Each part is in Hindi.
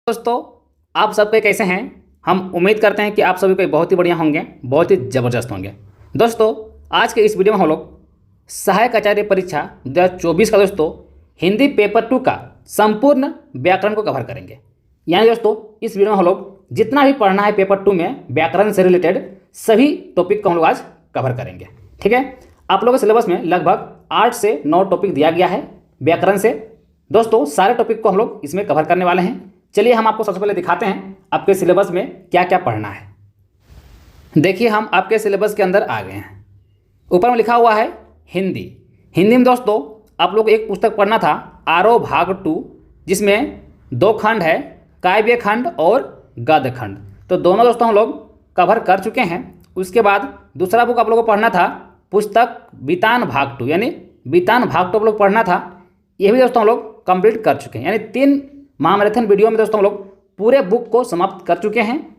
दोस्तों, आप सबके कैसे हैं। हम उम्मीद करते हैं कि आप सभी को बहुत ही बढ़िया होंगे, बहुत ही ज़बरदस्त होंगे। दोस्तों, आज के इस वीडियो में हम लोग सहायक आचार्य परीक्षा 2024 का दोस्तों हिंदी पेपर 2 का संपूर्ण व्याकरण को कवर करेंगे। यानी दोस्तों, इस वीडियो में हम लोग जितना भी पढ़ना है पेपर 2 में व्याकरण से रिलेटेड सभी टॉपिक को हम लोग आज कवर करेंगे। ठीक है, आप लोगों के सिलेबस में लगभग 8 से 9 टॉपिक दिया गया है व्याकरण से। दोस्तों, सारे टॉपिक को हम लोग इसमें कवर करने वाले हैं। चलिए हम आपको सबसे पहले दिखाते हैं आपके सिलेबस में क्या क्या पढ़ना है। देखिए, हम आपके सिलेबस के अंदर आ गए हैं। ऊपर में लिखा हुआ है हिंदी। हिंदी में दोस्तों आप लोग एक पुस्तक पढ़ना था आरोह भाग 2, जिसमें 2 खंड है, काव्य खंड और गद्य खंड। तो दोनों दोस्तों हम लोग कवर कर चुके हैं। उसके बाद दूसरा बुक आप लोगों को पढ़ना था पुस्तक बीतान भाग 2, यानी बीतान भाग 2 आप लोग पढ़ना था। यह भी दोस्तों हम लोग कंप्लीट कर चुके हैं। यानी 3 महामैराथन वीडियो में दोस्तों हम लोग पूरे बुक को समाप्त कर चुके हैं।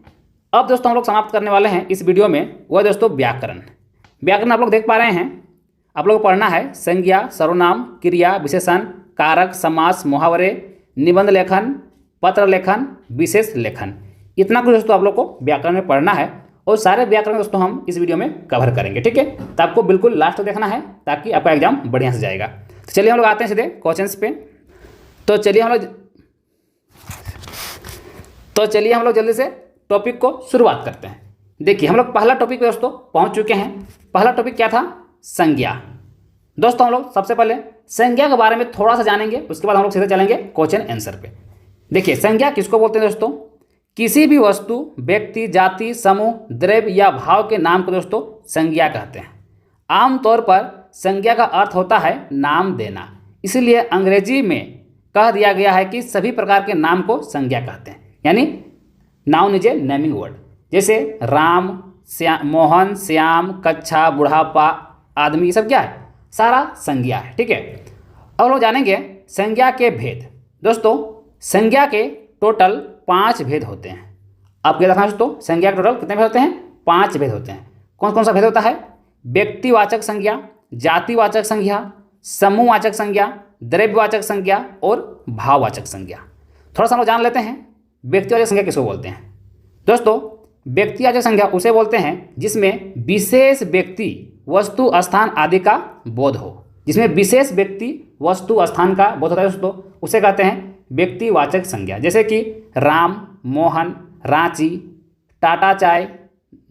अब दोस्तों हम लोग समाप्त करने वाले हैं इस वीडियो में वह दोस्तों व्याकरण। व्याकरण आप लोग देख पा रहे हैं, आप लोग को पढ़ना है संज्ञा, सर्वनाम, क्रिया, विशेषण, कारक, समास, मुहावरे, निबंध लेखन, पत्र लेखन, विशेष लेखन। इतना कुछ दोस्तों आप लोग को व्याकरण में पढ़ना है और सारे व्याकरण दोस्तों हम इस वीडियो में कवर करेंगे। ठीक है, तो आपको बिल्कुल लास्ट तक देखना है ताकि आपका एग्जाम बढ़िया से जाएगा। तो चलिए हम लोग आते हैं सीधे क्वेश्चंस पे। तो चलिए हम लोग जल्दी से टॉपिक को शुरुआत करते हैं। देखिए, हम लोग पहला टॉपिक पे दोस्तों पहुंच चुके हैं। पहला टॉपिक क्या था? संज्ञा। दोस्तों हम लोग सबसे पहले संज्ञा के बारे में थोड़ा सा जानेंगे, उसके बाद हम लोग सीधे चलेंगे क्वेश्चन आंसर पे। देखिए, संज्ञा किसको बोलते हैं दोस्तों? किसी भी वस्तु, व्यक्ति, जाति, समूह, द्रव्य या भाव के नाम को दोस्तों संज्ञा कहते हैं। आमतौर पर संज्ञा का अर्थ होता है नाम देना, इसलिए अंग्रेजी में कह दिया गया है कि सभी प्रकार के नाम को संज्ञा कहते हैं। यानी noun is a naming word. जैसे राम, मोहन, श्याम, कच्छा, बुढ़ापा, आदमी, ये सब क्या है? सारा संज्ञा है। ठीक है, अब लोग जानेंगे संज्ञा के भेद। दोस्तों, संज्ञा के टोटल 5 भेद होते हैं। आपको याद रखना दोस्तों, संज्ञा के टोटल कितने भेद होते हैं? 5 भेद होते हैं। कौन कौन सा भेद होता है? व्यक्तिवाचक संज्ञा, जातिवाचक संज्ञा, समूहवाचक संज्ञा, द्रव्यवाचक संज्ञा और भाववाचक संज्ञा। थोड़ा सा हम लोग जान लेते हैं व्यक्तिवाचक संज्ञा किसको बोलते हैं। दोस्तों, व्यक्तिवाचक संज्ञा उसे बोलते हैं जिसमें विशेष व्यक्ति, वस्तु, स्थान आदि का बोध हो। जिसमें विशेष व्यक्ति, वस्तु, स्थान का बोध होता है दोस्तों, उसे कहते हैं व्यक्तिवाचक संज्ञा। जैसे कि राम, मोहन, रांची, टाटा चाय,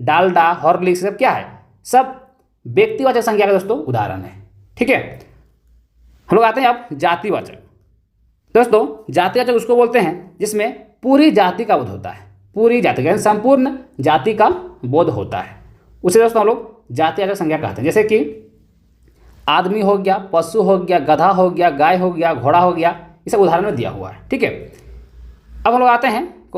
डालडा, हॉर्लिक्स, सब क्या है? सब व्यक्तिवाचक संज्ञा का दोस्तों उदाहरण है। ठीक है, हम लोग आते हैं अब जातिवाचक। दोस्तों, जातिवाचक उसको बोलते हैं जिसमें पूरी जाति का बोध होता है। पूरी जाति का, संपूर्ण जाति का बोध होता है, उसे दोस्तों हम लोग जातिवाचक संज्ञा कहते हैं। जैसे कि आदमी हो गया, पशु हो गया, गधा हो गया, गाय हो गया, घोड़ा हो गया, ये सब उदाहरण में दिया हुआ है। ठीक है, अब हम लोग आते हैं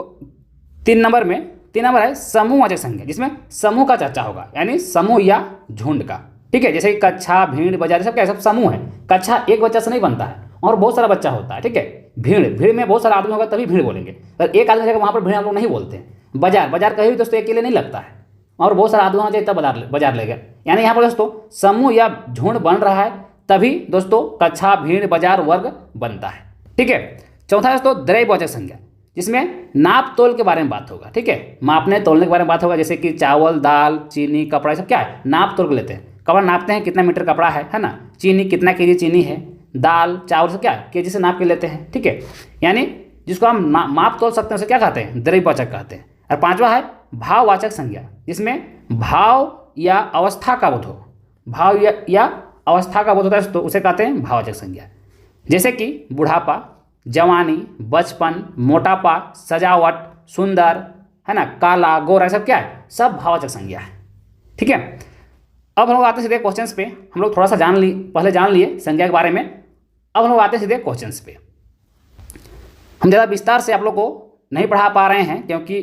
3 नंबर में। 3 नंबर है समूहवाचक संज्ञा, जिसमें समूह का चर्चा होगा, यानी समूह या झुंड का। ठीक है, जैसे कि कच्छा, भीड़, बाजार, सब क्या है? सब समूह है। कच्छा एक बच्चा से नहीं बनता है और बहुत सारा बच्चा होता है। ठीक है, भीड़ में बहुत सारा आदमी होगा तभी भीड़ बोलेंगे। अगर एक आदमी रहेगा वहाँ पर भीड़ हम लोग नहीं बोलते हैं। बाजार कहीं भी दोस्तों अकेले नहीं लगता है और बहुत सारा आदमी होना चाहिए तब बाजार लेगा। यानी यहाँ पर दोस्तों समूह या झुंड बन रहा है तभी दोस्तों कच्छा, भीड़, बाजार, वर्ग बनता है। ठीक है, चौथा दोस्तों द्रव्यवाचक संज्ञा, जिसमें नाप तोल के बारे में बात होगा। ठीक है, मापने तोलने के बारे में बात होगा। जैसे कि चावल, दाल, चीनी, कपड़ा, सब क्या है? नाप तोल के लेते हैं। कपड़ा नापते हैं कितना मीटर कपड़ा है ना। चीनी कितना केजी चीनी है। दाल, चावल, सब क्या है? केजी से नाप के लेते हैं। ठीक है, यानी जिसको हम माप तोल सकते हैं उसे क्या कहते हैं? द्रव्यवाचक कहते हैं। और 5वां है भाववाचक संज्ञा, जिसमें भाव या अवस्था का बोध हो। भाव या अवस्था का बोध होता है तो उसे कहते हैं भाववाचक संज्ञा। जैसे कि बुढ़ापा, जवानी, बचपन, मोटापा, सजावट, सुंदर, है ना, काला, गोरा, सब क्या है? सब भाववाचक संज्ञा है। ठीक है, अब हम लोग आते हैं सीधे क्वेश्चंस पे। हम लोग थोड़ा सा पहले जान लिए संज्ञा के बारे में। अब हम लोग आते हैं सीधे क्वेश्चंस पे। हम ज़्यादा विस्तार से आप लोग को नहीं पढ़ा पा रहे हैं क्योंकि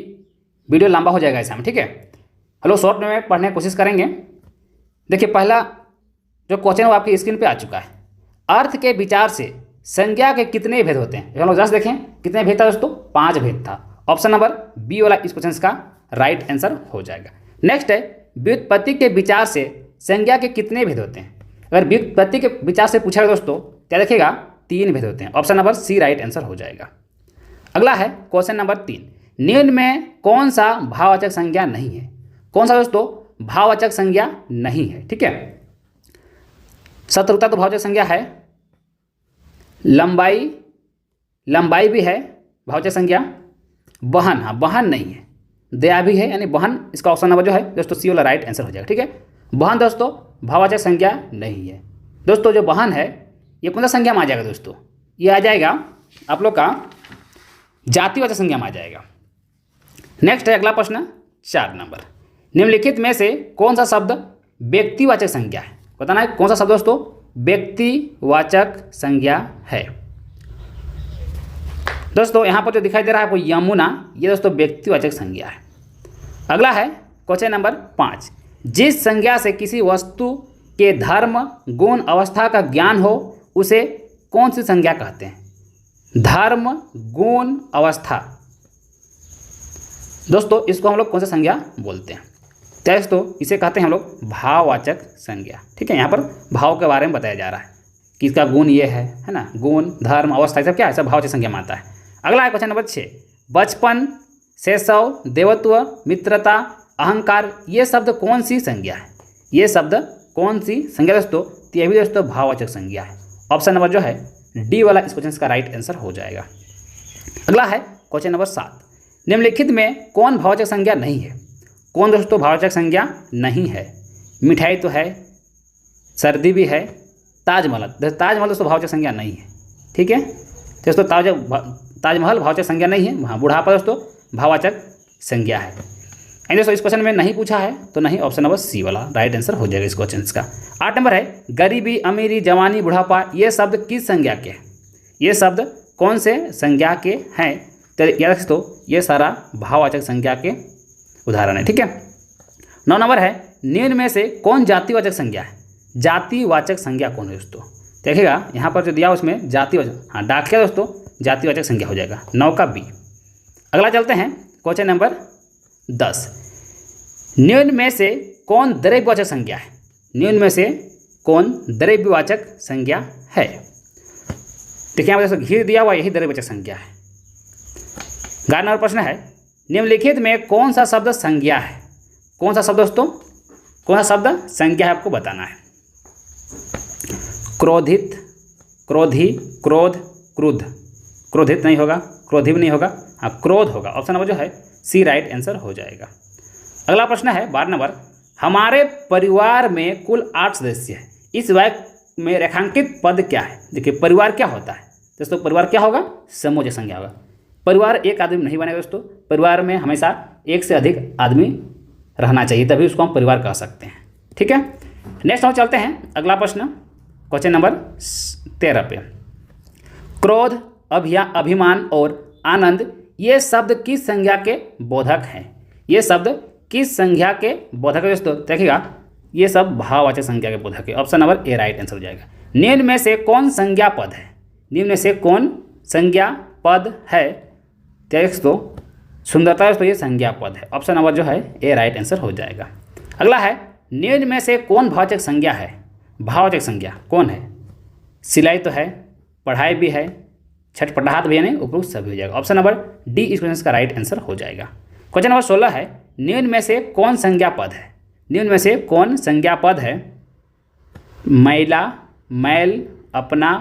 वीडियो लंबा हो जाएगा ऐसा में। ठीक है, हम लोग शॉर्ट में पढ़ने की कोशिश करेंगे। देखिए, पहला जो क्वेश्चन है वो आपकी स्क्रीन पे आ चुका है। अर्थ के विचार से संज्ञा के कितने भेद होते हैं? हम लोग जस्ट देखें कितने भेद था दोस्तों? 5 भेद था। ऑप्शन नंबर बी वाला इस क्वेश्चन का राइट आंसर हो जाएगा। नेक्स्ट है व्युत्पत्ति के विचार से संज्ञा के कितने भेद होते हैं? अगर व्युत्पत्ति के विचार से पूछा दोस्तों क्या देखिएगा? 3 भेद होते हैं। Option number C right answer हो जाएगा। अगला है क्वेश्चन नंबर 3, निम्न में कौन सा भाववाचक संज्ञा नहीं है? कौन सा दोस्तों भाववाचक संज्ञा नहीं है? ठीक है, शत्रुता तो भाववाचक संज्ञा है, लंबाई, लंबाई भी है भाववाचक संज्ञा, बहन, हाँ बहन नहीं है, दया भी है, यानी बहन इसका ऑप्शन नंबर जो है दोस्तों सी वाला राइट आंसर हो जाएगा। ठीक है, बहन दोस्तों भाववाचक संज्ञा नहीं है। दोस्तों जो बहन है ये कौन सा संज्ञा में आ जाएगा दोस्तों? ये आ जाएगा आप लोग का जातिवाचक संज्ञा में आ जाएगा। नेक्स्ट है अगला प्रश्न 4 नंबर, निम्नलिखित में से कौन सा शब्द व्यक्तिवाचक संज्ञा है? बताना है कौन सा शब्द दोस्तों व्यक्तिवाचक संज्ञा है। दोस्तों यहाँ पर जो दिखाई दे रहा है आपको यमुना, ये दोस्तों व्यक्तिवाचक संज्ञा है। अगला है क्वेश्चन नंबर 5, जिस संज्ञा से किसी वस्तु के धर्म गुण अवस्था का ज्ञान हो उसे कौन सी संज्ञा कहते हैं? धर्म गुण अवस्था, दोस्तों इसको हम लोग कौन सा संज्ञा बोलते हैं? दोस्तों इसे कहते हैं हम लोग भाववाचक संज्ञा। ठीक है, यहाँ पर भाव के बारे में बताया जा रहा है कि इसका गुण ये है ना, गुण धर्म अवस्था सब क्या है, सब भाववाचक संज्ञा में आता है। अगला है क्वेश्चन नंबर 6, बचपन, शैशव, देवत्व, मित्रता, अहंकार, ये शब्द कौन सी संज्ञा है? ये शब्द कौन सी संज्ञा दोस्तों? तो ये भी दोस्तों भाववाचक संज्ञा है। ऑप्शन नंबर जो है डी वाला इस क्वेश्चन का राइट आंसर हो जाएगा। अगला है क्वेश्चन नंबर 7, निम्नलिखित में कौन भाववाचक संज्ञा नहीं है? कौन दोस्तों भाववाचक संज्ञा नहीं है? मिठाई तो है, सर्दी भी है, ताजमहल, ताजमहल दोस्तों भाववाचक संज्ञा नहीं है। ठीक है दोस्तों, ताजमहल भाववाचक संज्ञा नहीं है। हाँ, बुढ़ापा दोस्तों भाववाचक संज्ञा है। एंड दोस्तों इस क्वेश्चन में नहीं पूछा है तो नहीं, ऑप्शन नंबर सी वाला राइट आंसर हो जाएगा इस क्वेश्चन का। 8 नंबर है, गरीबी, अमीरी, जवानी, बुढ़ापा, ये शब्द किस संज्ञा के हैं? ये शब्द कौन से संज्ञा के हैं? तो याद रखो ये सारा भाववाचक संज्ञा के उदाहरण है। ठीक है, 9 नंबर है, निम्न में से कौन जातिवाचक संज्ञा है? जातिवाचक संज्ञा कौन है दोस्तों? देखिएगा यहाँ पर जो दिया उसमें जातिवाचक, हाँ डाकिया दोस्तों जातिवाचक संज्ञा हो जाएगा, 9 का बी। अगला चलते हैं क्वेश्चन नंबर 10, निम्न में से कौन द्रव्यवाचक संज्ञा है? निम्न में से कौन द्रव्यवाचक संज्ञा है? देखिए यहाँ पर घी दिया हुआ यही द्रव्यवाचक संज्ञा है। 11 नंबर प्रश्न है, निम्नलिखित में कौन सा शब्द संज्ञा है? कौन सा शब्द दोस्तों, कौन सा शब्द संज्ञा है आपको बताना है। क्रोधित, क्रोधी, क्रोध, क्रुद्ध, क्रोधित नहीं होगा, क्रोधी भी नहीं होगा, हाँ क्रोध होगा। ऑप्शन नंबर जो है सी राइट आंसर हो जाएगा। अगला प्रश्न है 12 नंबर, हमारे परिवार में कुल 8 सदस्य हैं, इस वाक्य में रेखांकित पद क्या है? देखिए परिवार क्या होता है दोस्तों? परिवार क्या होगा? समूहवाचक संज्ञा होगा। परिवार एक आदमी नहीं बनेगा दोस्तों, परिवार में हमेशा एक से अधिक आदमी रहना चाहिए, तभी उसको हम परिवार कह सकते हैं। ठीक है, नेक्स्ट हम चलते हैं अगला प्रश्न क्वेश्चन नंबर 13 पे। क्रोध, अभिमान और आनंद, ये शब्द किस संज्ञा के बोधक हैं? ये शब्द किस संज्ञा के बोधक है दोस्तों? देखिएगा ये सब भाववाचक संज्ञा के बोधक है। Option number A right answer हो जाएगा। निम्न में से कौन संज्ञा पद है? निम्न में से कौन संज्ञा पद है? दोस्तों सुंदरता दोस्तों ये संज्ञा पद है। ऑप्शन नंबर जो है ए राइट आंसर हो जाएगा। अगला है, निम्न में से कौन भाववाचक संज्ञा है? भाववाचक संज्ञा कौन है? सिलाई तो है, पढ़ाई भी है, छटपटाहट भी है, नहीं उपरोक्त सभी हो जाएगा। ऑप्शन नंबर डी इस क्वेश्चन का राइट आंसर हो जाएगा। क्वेश्चन नंबर 16 है, निम्न में से कौन संज्ञा पद है? निम्न में से कौन संज्ञा पद है? मैला, मैल, अपना,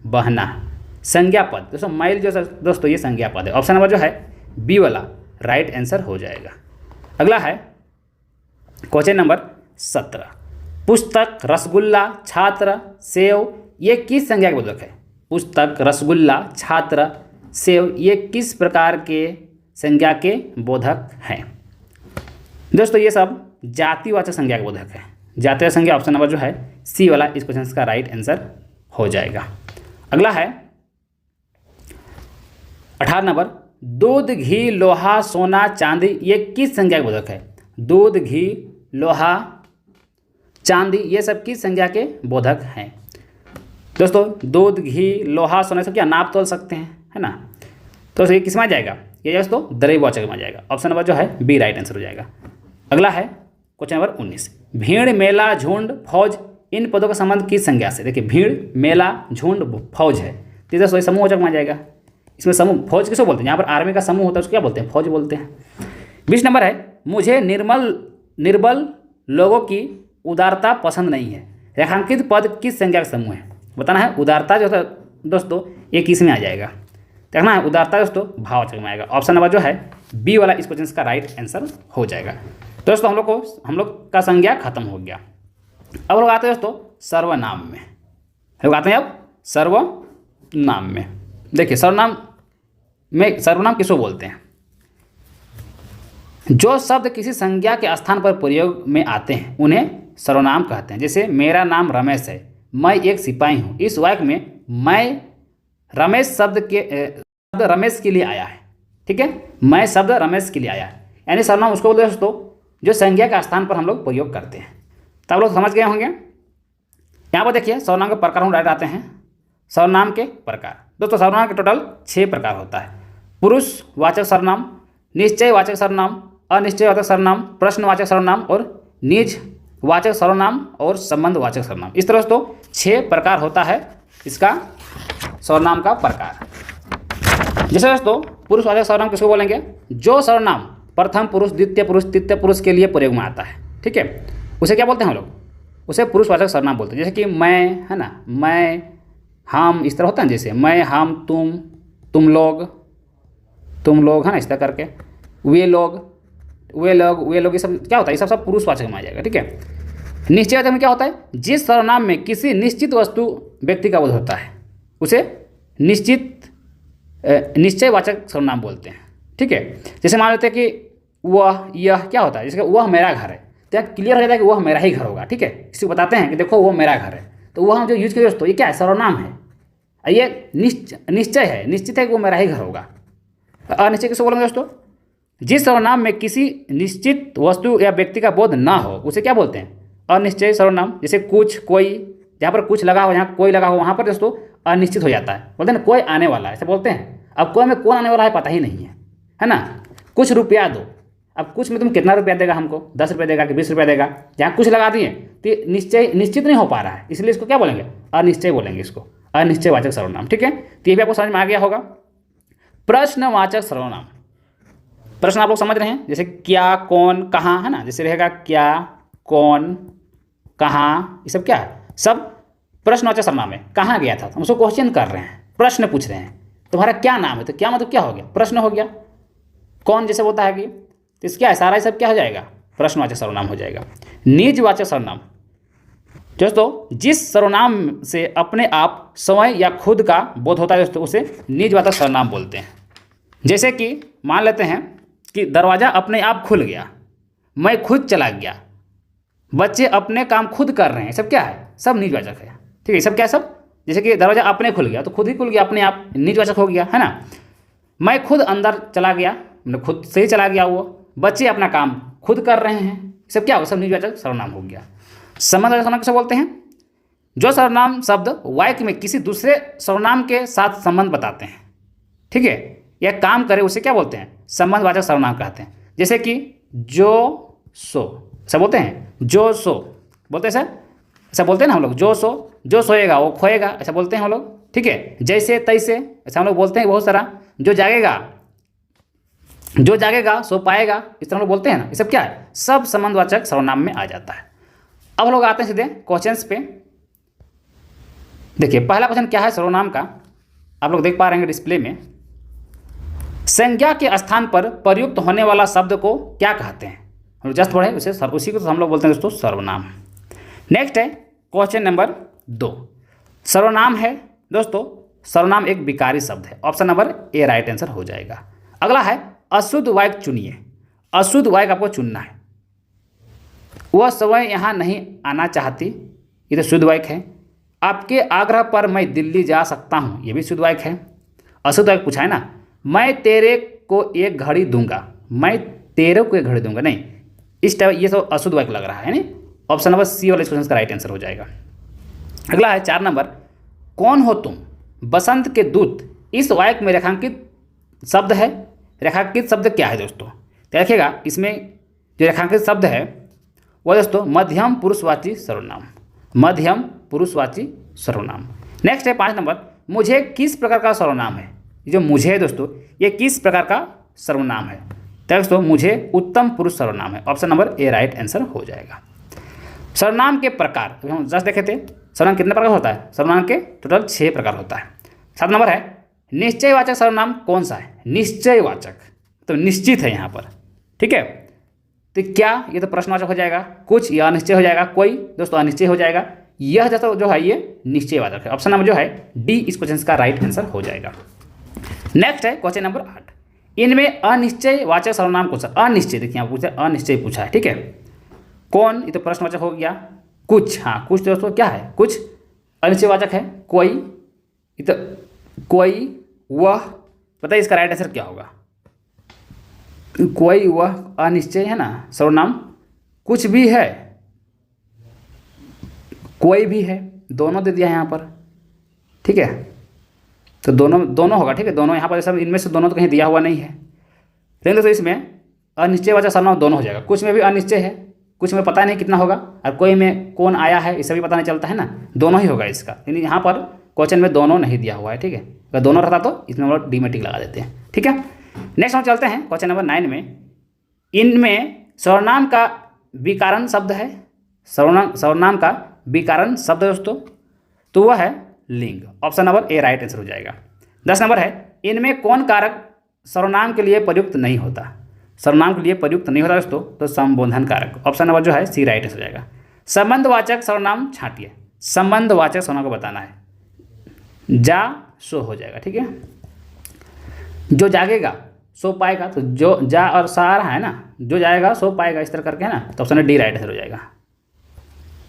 बहना, संज्ञा पद दोस्तों। मैल जो दोस्तों ये संज्ञा पद है। ऑप्शन नंबर जो है बी वाला राइट आंसर हो जाएगा। अगला है क्वेश्चन नंबर 17, पुस्तक, रसगुल्ला, छात्र, सेव, ये किस संज्ञा के बोधक है? पुस्तक, रसगुल्ला, छात्र, सेव, ये किस प्रकार के संज्ञा के बोधक हैं? दोस्तों ये सब जातिवाचक संज्ञा के बोधक है। जातिवाचक संज्ञा ऑप्शन नंबर जो है सी वाला इस क्वेश्चन का राइट आंसर हो जाएगा। अगला है 18 नंबर, दूध, घी, लोहा, सोना, चांदी, ये किस संज्ञा के बोधक है? दूध, घी, लोहा, चांदी, ये सब किस संज्ञा के बोधक हैं? दोस्तों दूध, घी, लोहा, सोना सब क्या नाप तोल सकते हैं, है ना? तो ये किस में आ जाएगा? ये दोस्तों द्रव्यवाचक में आ जाएगा। ऑप्शन नंबर जो है बी राइट आंसर हो जाएगा। अगला है क्वेश्चन नंबर 19, भीड़, मेला, झुंड, फौज, इन पदों का संबंध किस संज्ञा से? देखिए भीड़, मेला, झुंड, फौज है, तो दोस्तों समूहवाचक में आ जाएगा। इसमें समूह फौज किसको बोलते हैं, यहाँ पर आर्मी का समूह होता है उसको क्या बोलते हैं, फौज बोलते हैं। 20 नंबर है, मुझे निर्बल लोगों की उदारता पसंद नहीं है। रेखांकित पद किस संज्ञा का समूह है, बताना है। उदारता जो है दोस्तों ये किस में आ जाएगा, देखना है। उदारता दोस्तों भाववाचक में आएगा। ऑप्शन नंबर जो है बी वाला इस क्वेश्चन का राइट आंसर हो जाएगा। दोस्तों हम लोग का संज्ञा खत्म हो गया। अब लोग आते हैं दोस्तों सर्वनाम में। लोग आते हैं अब सर्वनाम में। देखिए सर्वनाम किसको बोलते हैं, जो शब्द किसी संज्ञा के स्थान पर प्रयोग में आते हैं उन्हें सर्वनाम कहते हैं। जैसे मेरा नाम रमेश है, मैं एक सिपाही हूँ। इस वाक्य में मैं रमेश शब्द रमेश के लिए आया है, ठीक है। मैं शब्द रमेश के लिए आया है, यानी सर्वनाम उसको बोलते हैं दोस्तों जो संज्ञा के स्थान पर हम लोग प्रयोग करते हैं। तो आप लोग समझ गए होंगे। यहाँ पर देखिए सर्वनाम के प्रकार हम डायरेक्ट आते हैं। सर्वनाम के प्रकार दोस्तों, सर्वनाम के टोटल 6 प्रकार होता है। पुरुषवाचक सर्वनाम, निश्चयवाचक सर्वनाम, अनिश्चयवाचक सर्वनाम, प्रश्नवाचक सर्वनाम और निजवाचक सर्वनाम और संबंधवाचक सर्वनाम। इस तरह दोस्तों 6 प्रकार होता है इसका सर्वनाम का प्रकार। जैसे दोस्तों पुरुषवाचक सर्वनाम किसको बोलेंगे, जो सर्वनाम प्रथम पुरुष, द्वितीय पुरुष, तृतीय पुरुष के लिए प्रयोग में आता है, ठीक है, उसे क्या बोलते हैं हम लोग, उसे पुरुषवाचक सर्वनाम बोलते हैं। जैसे कि मैं, है ना, मैं, हम, इस तरह होता है। जैसे मैं, हम, तुम लोग, है ना, इस तरह करके वे लोग, ये सब क्या होता है, ये सब पुरुषवाचक में आ जाएगा, ठीक है। निश्चयवाचक में क्या होता है, जिस सर्वनाम में किसी निश्चित वस्तु व्यक्ति का बोध होता है उसे निश्चयवाचक सर्वनाम बोलते हैं, ठीक है। जैसे मान लेते हैं कि वह, यह क्या होता है, जैसे वह मेरा घर है, तो यहाँ क्लियर हो जाता है कि वह मेरा ही घर होगा, ठीक है। किसी को बताते हैं कि देखो वो मेरा घर है, तो वह हम जो यूज करें दोस्तों ये क्या है, सर्वनाम है। ये निश्चय है, निश्चित है कि वो मेरा ही घर होगा। अनिश्चय किसको बोलेंगे दोस्तों, जिस सर्वनाम में किसी निश्चित वस्तु या व्यक्ति का बोध ना हो उसे क्या बोलते हैं, अनिश्चय सर्वनाम। जैसे कुछ, कोई, जहाँ पर कुछ लगा हो, जहाँ कोई लगा हो, वहाँ पर दोस्तों अनिश्चित हो जाता है, बोलते हैं ना कोई आने वाला है, ऐसे बोलते हैं। अब कोई में कौन आने वाला है पता ही नहीं है ना। कुछ रुपया दो, अब कुछ में तुम कितना रुपया देगा हमको, 10 रुपये देगा कि 20 रुपये देगा, जहाँ कुछ लगा दिए तो निश्चित नहीं हो पा रहा है, इसलिए इसको क्या बोलेंगे, अनिश्चय बोलेंगे, इसको अनिश्चयवाचक सर्वनाम, ठीक है। तो ये भी आपको समझ में आ गया होगा। प्रश्नवाचक सर्वनाम, प्रश्न आप लोग समझ रहे हैं, जैसे क्या, कौन, कहाँ, है ना। जैसे रहेगा क्या, कौन, कहाँ, ये सब क्या है, सब प्रश्नवाचक सर्वनाम है। कहाँ गया था, हम उसको क्वेश्चन कर रहे हैं, प्रश्न पूछ रहे हैं, तुम्हारा क्या नाम है, तो क्या मतलब क्या हो गया, प्रश्न हो गया। कौन जैसे बोलता है कि, तो इस क्या है, सारा ये सब क्या हो जाएगा, प्रश्नवाचक सर्वनाम हो जाएगा। निजवाचक सर्वनाम दोस्तों, जिस सर्वनाम से अपने आप, स्वयं या खुद का बोध होता है दोस्तों उसे निजवाचक सर्वनाम बोलते हैं। जैसे कि मान लेते हैं कि दरवाज़ा अपने आप खुल गया, मैं खुद चला गया, बच्चे अपने काम खुद कर रहे हैं, सब क्या है, सब निजवाचक है, ठीक है। सब क्या है, सब, जैसे कि दरवाज़ा अपने खुल गया तो खुद ही खुल गया, अपने आप, निजवाचक हो गया, है ना। मैं खुद अंदर चला गया, मतलब खुद से ही चला गया वो, बच्चे अपना काम खुद कर रहे हैं, सब क्या होगा, सब निजवाचक सर्वनाम हो गया। संबंधवाचक सर्वनाम किसे बोलते हैं, जो सर्वनाम शब्द वाक्य में किसी दूसरे सर्वनाम के साथ संबंध बताते हैं, ठीक है, या काम करे उसे क्या बोलते हैं, संबंधवाचक सर्वनाम कहते हैं। जैसे कि जो, सो, ऐसा बोलते हैं, जो, सो बोलते हैं सर, ऐसा बोलते हैं ना हम लोग, जो सोएगा वो खोएगा, ऐसा बोलते हैं हम लोग, ठीक है। जैसे तैसे, ऐसा हम लोग बोलते हैं बहुत सारा। जो जागेगा सो पाएगा, इस तरह हम लोग बोलते हैं ना। ये सब क्या है, सब संबंधवाचक सर्वनाम में आ जाता है। अब लोग आते हैं सीधे क्वेश्चंस पे। देखिए पहला क्वेश्चन क्या है सर्वनाम का, आप लोग देख पा रहे हैं डिस्प्ले में। संज्ञा के स्थान पर प्रयुक्त होने वाला शब्द को क्या कहते हैं, हम जस्ट पढ़े उसी को तो हम लोग बोलते हैं दोस्तों सर्वनाम। नेक्स्ट है क्वेश्चन नंबर 2। सर्वनाम है दोस्तों, सर्वनाम एक विकारी शब्द है, option number A right answer हो जाएगा। अगला है अशुद्ध वाक्य चुनिए, अशुद्ध वाक्य आपको चुनना है। वह स्वयं यहाँ नहीं आना चाहती, ये तो शुद्ध वाक्य है। आपके आग्रह पर मैं दिल्ली जा सकता हूँ, ये भी शुद्ध वाक्य है। अशुद्ध वाक्य पूछा है ना, मैं तेरे को एक घड़ी दूंगा, मैं तेरे को एक घड़ी दूंगा, नहीं, इस टाइप, ये तो अशुद्ध वाक्य लग रहा है नहीं। ऑप्शन नंबर सी वाले क्वेश्चन का राइट आंसर हो जाएगा। अगला है 4 नंबर, कौन हो तुम, बसंत के दूत। इस वाक्य में रेखांकित शब्द है। रेखांकित शब्द क्या है दोस्तों, तो देखिएगा इसमें जो रेखांकित शब्द है वह दोस्तों मध्यम पुरुषवाची सर्वनाम, मध्यम पुरुषवाची सर्वनाम। नेक्स्ट है 5 नंबर, मुझे किस प्रकार का सर्वनाम है। जो मुझे है दोस्तों, ये किस प्रकार का सर्वनाम है? तो दोस्तों मुझे उत्तम पुरुष सर्वनाम है। Option number A right answer हो जाएगा। सर्वनाम के प्रकार, हम जस्ट देखे थे सर्वनाम कितने प्रकार होता है? सर्वनाम के टोटल 6 प्रकार होता है। 7 नंबर है निश्चयवाचक सर्वनाम कौन सा है? निश्चयवाचक तो निश्चित है यहाँ पर, ठीक है। तो क्या ये तो प्रश्नवाचक हो जाएगा, कुछ या अनिश्चय हो जाएगा, कोई दोस्तों अनिश्चय हो जाएगा। यह जैसा जो है ये निश्चयवाचक है। ऑप्शन नंबर जो है डी इस क्वेश्चन का राइट आंसर हो जाएगा। नेक्स्ट है क्वेश्चन नंबर 8, इनमें अनिश्चयवाचक सर्वनाम कौन सा? अनिश्चय, देखिए यहाँ पूछा अनिश्चय पूछा है, ठीक है। कौन, ये तो प्रश्नवाचक हो गया। कुछ, हाँ कुछ दोस्तों क्या है? कुछ अनिश्चयवाचक है। कोई, ये तो कोई, वह, बताइए इसका राइट आंसर क्या होगा? कोई, वह अनिश्चय है ना सर्वनाम। कुछ भी है, कोई भी है, दोनों दे दिया है यहाँ पर, ठीक है। तो दोनों होगा, ठीक है। दोनों यहाँ पर सब इनमें से दोनों तो कहीं दिया हुआ नहीं है, लेकिन दोस्तों इसमें अनिश्चयवाचक सर्वनाम दोनों हो जाएगा। कुछ में भी अनिश्चय है, कुछ में पता नहीं कितना होगा, और कोई में कौन आया है इसे भी पता नहीं चलता है ना, दोनों ही होगा इसका। यानी यहाँ पर क्वेश्चन में दोनों नहीं दिया हुआ है, ठीक है। अगर दोनों रहता तो इसमें हम लोग डी में टिक लगा देते हैं, ठीक है। नेक्स्ट हम चलते हैं क्वेश्चन नंबर 9 में। इनमें सर्वनाम का विकारण शब्द है, सर्वनाम का विकारण शब्द दोस्तों, तो वह है लिंग। Option number A right answer हो जाएगा। 10 नंबर है इनमें कौन कारक सर्वनाम के लिए प्रयुक्त नहीं होता? सर्वनाम के लिए प्रयुक्त नहीं होता दोस्तों, तो संबोधन कारक। ऑप्शन नंबर जो है सी राइट आंसर हो जाएगा। संबंधवाचक सर्वनाम छांटिए, संबंधवाचक सर्वनाम को बताना है। जा सो हो जाएगा, ठीक है। जो जागेगा सो पाएगा, तो जो जा और सा आ रहा है ना, जो जाएगा सो पाएगा, इस तरह करके है ना, तो ऑप्शन डी राइट आंसर हो जाएगा।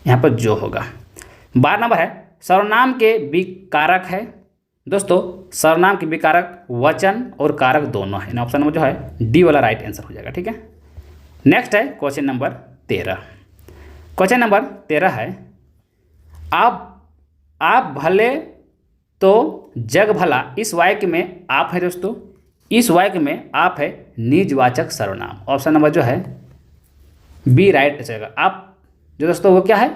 यहाँ पर जो होगा। 12 नंबर है सर्वनाम के विकारक है दोस्तों, सर्वनाम के विकारक वचन और कारक दोनों है। ऑप्शन नंबर जो है डी वाला राइट आंसर हो जाएगा, ठीक है। नेक्स्ट है क्वेश्चन नंबर 13। क्वेश्चन नंबर 13 है आप भले तो जग भला, इस वाक्य में आप है दोस्तों, इस वाक्य में आप है निजवाचक सर्वनाम। ऑप्शन नंबर जो है बी राइट आंसर। आप जो दोस्तों वो क्या है?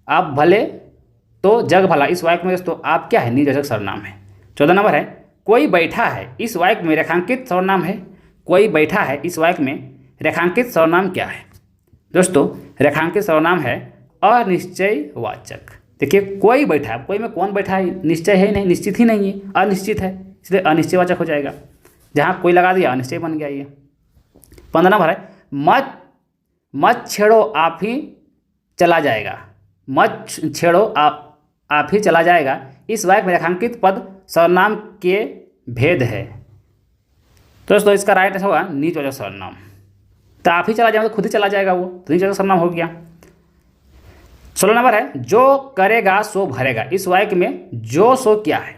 आप भले तो जग भला, इस वाक्य में दोस्तों आप क्या है? निजवाचक सर्वनाम है। 14 नंबर है कोई बैठा है, इस वाक्य में रेखांकित सर्वनाम है। कोई बैठा है, इस वाक्य में रेखांकित सर्वनाम क्या है दोस्तों? रेखांकित सर्वनाम है अनिश्चयवाचक। देखिए कोई बैठा है, कोई में कौन बैठा है? निश्चय है नहीं, निश्चित ही नहीं है, अनिश्चित है, इसलिए अनिश्चयवाचक हो जाएगा। जहाँ कोई लगा दिया अनिश्चय बन गया ये। 15 नंबर है मत छेड़ो आप ही चला जाएगा, मत छेड़ो आप ही चला जाएगा, इस वाक्य में रेखांकित पद सर्वनाम के भेद है। तो दोस्तों इसका राइट आंसर होगा निजवाचक सर्वनाम। तो आप ही चला जाएगा तो खुद ही चला जाएगा वो, तो निजवाचक सर्वनाम हो गया। 16 नंबर है जो करेगा सो भरेगा, इस वाक्य में जो सो क्या है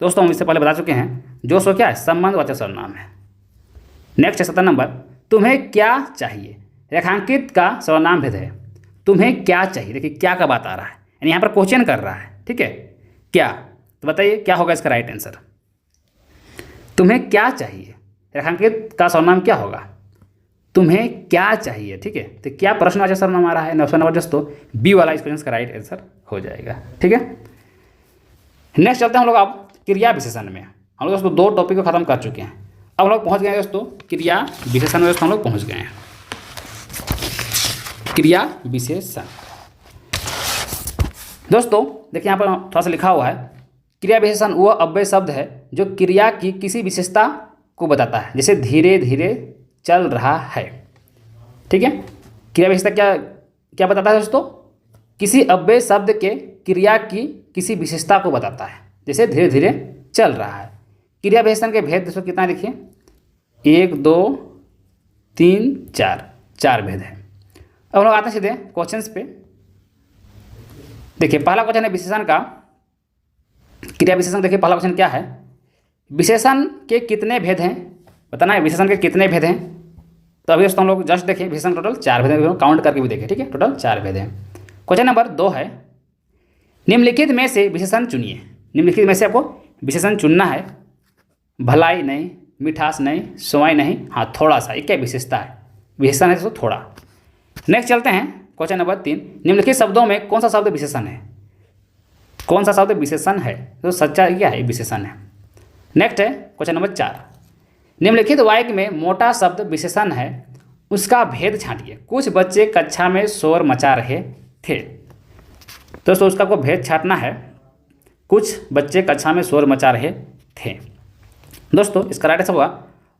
दोस्तों? हम इससे पहले बता चुके हैं, जो सो क्या है? संबंधवाचक सर्वनाम है। नेक्स्ट है 17 नंबर तुम्हें क्या चाहिए, रेखांकित का सर्वनाम भेद है। तुम्हें क्या चाहिए, देखिए क्या का बात आ रहा है, यानी यहाँ पर क्वेश्चन कर रहा है, ठीक है। क्या, तो बताइए क्या होगा इसका राइट आंसर? तुम्हें क्या चाहिए, रेखांकित का सर्वनाम क्या होगा? तुम्हें क्या चाहिए, ठीक है। तो क्या प्रश्नवाचक सर्वनाम आ रहा है? ऑप्शन नंबर दोस्तों बी वाला इस क्वेश्चन का राइट आंसर हो जाएगा, ठीक है। नेक्स्ट चलते हैं हम लोग अब क्रिया विशेषण में। हम लोग दोस्तों 2 टॉपिक को खत्म कर चुके हैं, अब हम लोग पहुँच गए हैं दोस्तों क्रिया विशेषण में। दोस्तों हम लोग पहुँच गए हैं क्रिया विशेषण। दोस्तों देखिए यहाँ पर थोड़ा सा लिखा हुआ है, क्रिया विशेषण वह अव्यय शब्द है जो क्रिया की किसी विशेषता को बताता है, जैसे धीरे धीरे चल रहा है, ठीक है। क्रिया विशेषता क्या बताता है दोस्तों? किसी अव्यय शब्द के क्रिया की किसी विशेषता को बताता है, जैसे धीरे धीरे चल रहा है। क्रिया विशेषण के भेद दोस्तों कितना देखिए, 1 2 3 4 भेद है। अब हम लोग आते हैं सीधे क्वेश्चंस पे। देखिए पहला क्वेश्चन है विशेषण का, क्रिया विशेषण। देखिए पहला क्वेश्चन क्या है, विशेषण के कितने भेद हैं बताना है, विशेषण के कितने भेद हैं। तो अभी दोस्तों हम लोग जस्ट देखें विशेषण टोटल 4 भेद हैं, काउंट करके भी देखें, ठीक है। टोटल 4 भेद हैं। क्वेश्चन नंबर 2 है निम्नलिखित में से विशेषण चुनिए। निम्नलिखित में से आपको विशेषण चुनना है, भलाई नहीं, मिठास नहीं, सोवाई नहीं, हाँ थोड़ा सा, ये क्या विशेषता है? विशेषण है दोस्तों थोड़ा। नेक्स्ट चलते हैं क्वेश्चन नंबर 3, निम्नलिखित शब्दों में कौन सा शब्द विशेषण है? कौन सा शब्द विशेषण है? तो सच्चा क्या है? विशेषण है। नेक्स्ट है क्वेश्चन नंबर 4, निम्नलिखित वाक्य में मोटा शब्द विशेषण है, उसका भेद छांटिए। कुछ बच्चे कक्षा में शोर मचा रहे थे। दोस्तों उसका को भेद छांटना है। कुछ बच्चे कक्षा में शोर मचा रहे थे। दोस्तों इसका राइट आंसर होगा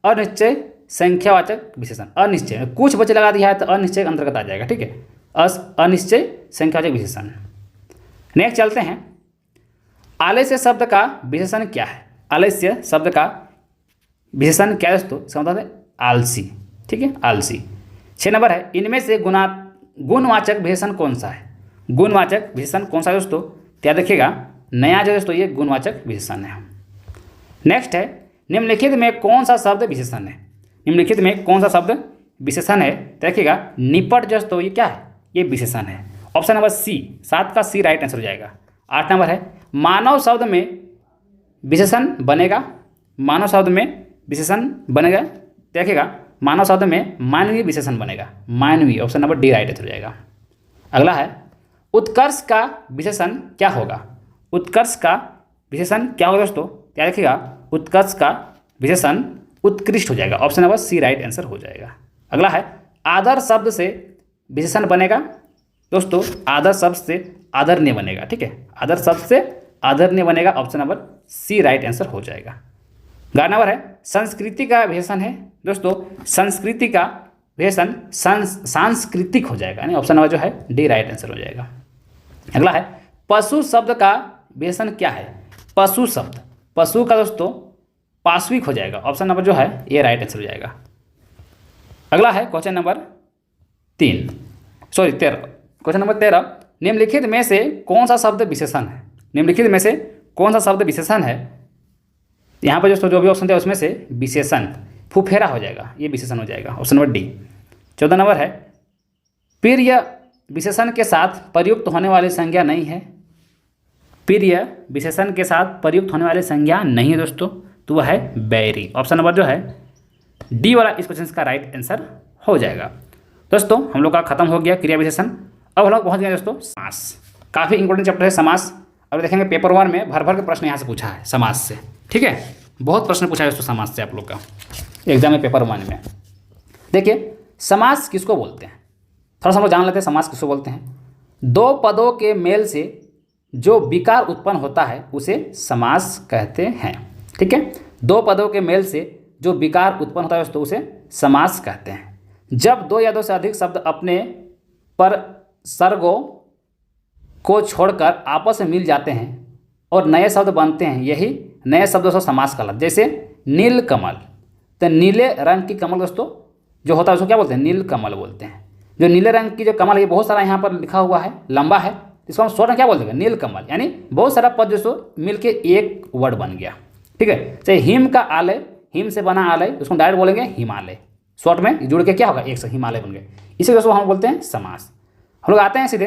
अनिश्चय संख्यावाचक विशेषण। अनिश्चय, कुछ बच्चे लगा दिया है तो अनिश्चय के अंतर्गत आ जाएगा। ठीक है, अनिश्चय संख्यावाचक विशेषण। नेक्स्ट चलते हैं, आलस्य शब्द का विशेषण क्या है? आलस्य शब्द का विशेषण क्या है दोस्तों? इसका मतलब है आलसी। ठीक है, आलसी। 6 नंबर है, इनमें से गुणवाचक विशेषण कौन सा है? गुणवाचक विशेषण कौन सा है दोस्तों? याद रखिएगा, नया जो दोस्तों ये गुणवाचक विशेषण है। नेक्स्ट है, निम्नलिखित में कौन सा शब्द विशेषण है? निम्नलिखित में कौन सा शब्द विशेषण है? देखिएगा, निपट दोस्तों ये क्या है? ये विशेषण है। ऑप्शन नंबर सी, 7 का सी राइट आंसर हो जाएगा। 8 नंबर है, मानव शब्द में विशेषण बनेगा। मानव शब्द में विशेषण बनेगा। देखिएगा, मानव शब्द में मानवीय विशेषण बनेगा। मानवीय, option number D right answer हो जाएगा। अगला है, उत्कर्ष का विशेषण क्या होगा? उत्कर्ष का विशेषण क्या होगा दोस्तों? क्या देखिएगा, उत्कर्ष का विशेषण उत्कृष्ट हो जाएगा। Option number C right answer हो जाएगा। अगला है, आदर शब्द से विशेषण बनेगा। दोस्तों आदर शब्द से आदरणीय बनेगा। ठीक है, आदर शब्द से आदरणीय बनेगा। Option number C right answer हो जाएगा। 11 नंबर है, संस्कृति का विशेषण है। दोस्तों संस्कृति का विशेषण सांस्कृतिक हो जाएगा, यानी ऑप्शन नंबर जो है डी राइट आंसर हो जाएगा। अगला है, पशु शब्द का विशेषण क्या है? पशु शब्द, पशु का दोस्तों पाश्विक हो जाएगा। ऑप्शन नंबर जो है ये राइट आंसर हो जाएगा। अगला है क्वेश्चन नंबर 13। क्वेश्चन नंबर 13, निम्नलिखित में से कौन सा शब्द विशेषण है? निम्नलिखित में से कौन सा शब्द विशेषण है? यहाँ पर दोस्तों जो भी ऑप्शन थे उसमें से विशेषण फुफेरा हो जाएगा, ये विशेषण हो जाएगा। Option number D. 14 नंबर है, प्रिय विशेषण के साथ प्रयुक्त होने वाली संज्ञा नहीं है। प्रिय विशेषण के साथ प्रयुक्त होने वाली संज्ञा नहीं है दोस्तों, तो वह है बैरी। ऑप्शन नंबर जो है डी वाला इस क्वेश्चन का राइट आंसर हो जाएगा। दोस्तों हम लोग का खत्म हो गया क्रिया विशेषण। अब हम लोग पहुँच गए दोस्तों समास। काफ़ी इंपॉर्टेंट चैप्टर है समास। अब देखेंगे पेपर 1 में भर भर के प्रश्न यहाँ से पूछा है समास से। ठीक है, बहुत प्रश्न पूछा है दोस्तों समास से आप लोग का एग्जाम में पेपर 1 में। देखिए समास किसको बोलते हैं, थोड़ा सा हम लोग जान लेते हैं समास किसको बोलते हैं। दो पदों के मेल से जो विकार उत्पन्न होता है उसे समास कहते हैं। ठीक है, दो पदों के मेल से जो विकार उत्पन्न होता है दोस्तों उसे समास कहते हैं। जब दो या दो से अधिक शब्द अपने पर सर्गों को छोड़कर आपस में मिल जाते हैं और नए शब्द बनते हैं, यही नए शब्द दोस्तों समास कहलाते। जैसे नील कमल, तो नीले रंग की कमल दोस्तों जो होता है उसको क्या बोलते हैं? नील कमल बोलते हैं। जो नीले रंग की जो कमल है, ये बहुत सारा यहाँ पर लिखा हुआ है, लंबा है, इसको हम शॉर्ट में क्या बोलते हैं? नील कमल। यानी बहुत सारा पद दोस्तों मिलके एक वर्ड बन गया। ठीक है, चाहे हिम का आलय, हिम से बना आलय, उसको डायरेक्ट बोलेंगे हिमालय। शॉर्ट में जुड़ के क्या होगा? एक से हिमालय बन गए। इसे दोस्तों हम बोलते हैं समास। हम लोग आते हैं सीधे,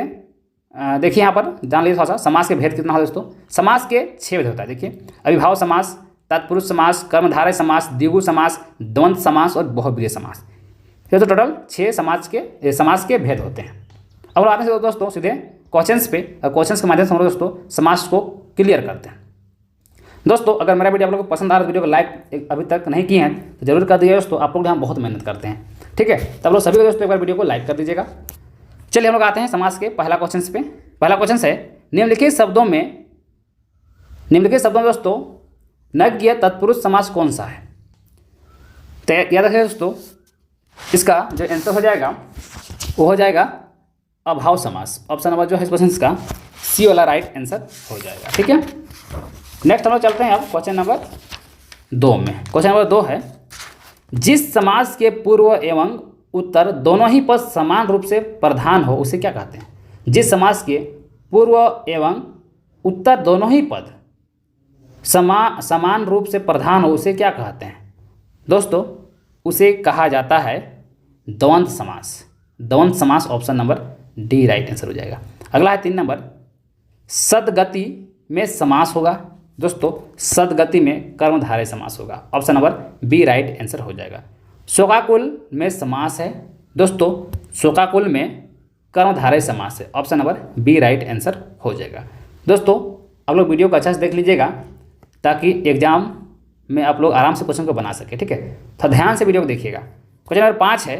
देखिए यहाँ पर जान लीजिए थोड़ा सा समास के भेद कितना हो दोस्तों। समास के 6 भेद होता है। देखिए, अविभाव समास, तत्पुरुष समास, कर्मधारय समास, द्विगु समास, द्वंद्व समास और बहुब्रीहि समास। ये तो टोटल 6 समास के भेद होते हैं। अब आते हैं दोस्तों सीधे क्वेश्चंस पे, और क्वेश्चंस के माध्यम से हम लोग दोस्तों समास को क्लियर करते हैं। दोस्तों अगर मेरा वीडियो आप लोगों को पसंद आ रहा है, वीडियो को लाइक अभी तक नहीं किए हैं तो जरूर कर दीजिएगा दोस्तों। आप लोग यहाँ बहुत मेहनत करते हैं। ठीक है, तब लोग सभी दोस्तों एक बार वीडियो को लाइक कर दीजिएगा। चलिए हम लोग आते हैं समास के पहला क्वेश्चन पे। पहला क्वेश्चन है, निम्नलिखित शब्दों में दोस्तों नज्ञ तत्पुरुष समास कौन सा है? तो याद रखिए दोस्तों, इसका जो आंसर हो जाएगा वो हो जाएगा अभाव समास। ऑप्शन नंबर जो है इस क्वेश्चन का सी वाला राइट आंसर हो जाएगा। ठीक है, नेक्स्ट हम लोग चलते हैं अब क्वेश्चन नंबर 2 में। क्वेश्चन नंबर 2 है, जिस समास के पूर्व एवं उत्तर दोनों ही पद समान रूप से प्रधान हो उसे क्या कहते हैं? जिस समास के पूर्व एवं उत्तर दोनों ही पद समान रूप से प्रधान हो उसे क्या कहते हैं? दोस्तों उसे कहा जाता है द्वंद्व समास। द्वंद्व समास option number D right answer हो जाएगा। अगला है 3 नंबर, सदगति में समास होगा। दोस्तों सदगति में कर्मधारय समास होगा। Option number B right answer हो जाएगा। शोकाकुल में समास है। दोस्तों शोकाकुल में कर्मधारय समास है। Option number B right answer हो जाएगा। दोस्तों आप लोग वीडियो को अच्छा से देख लीजिएगा ताकि एग्जाम में आप लोग आराम से क्वेश्चन को बना सके। ठीक है, तो ध्यान से वीडियो को देखिएगा। क्वेश्चन नंबर 5 है,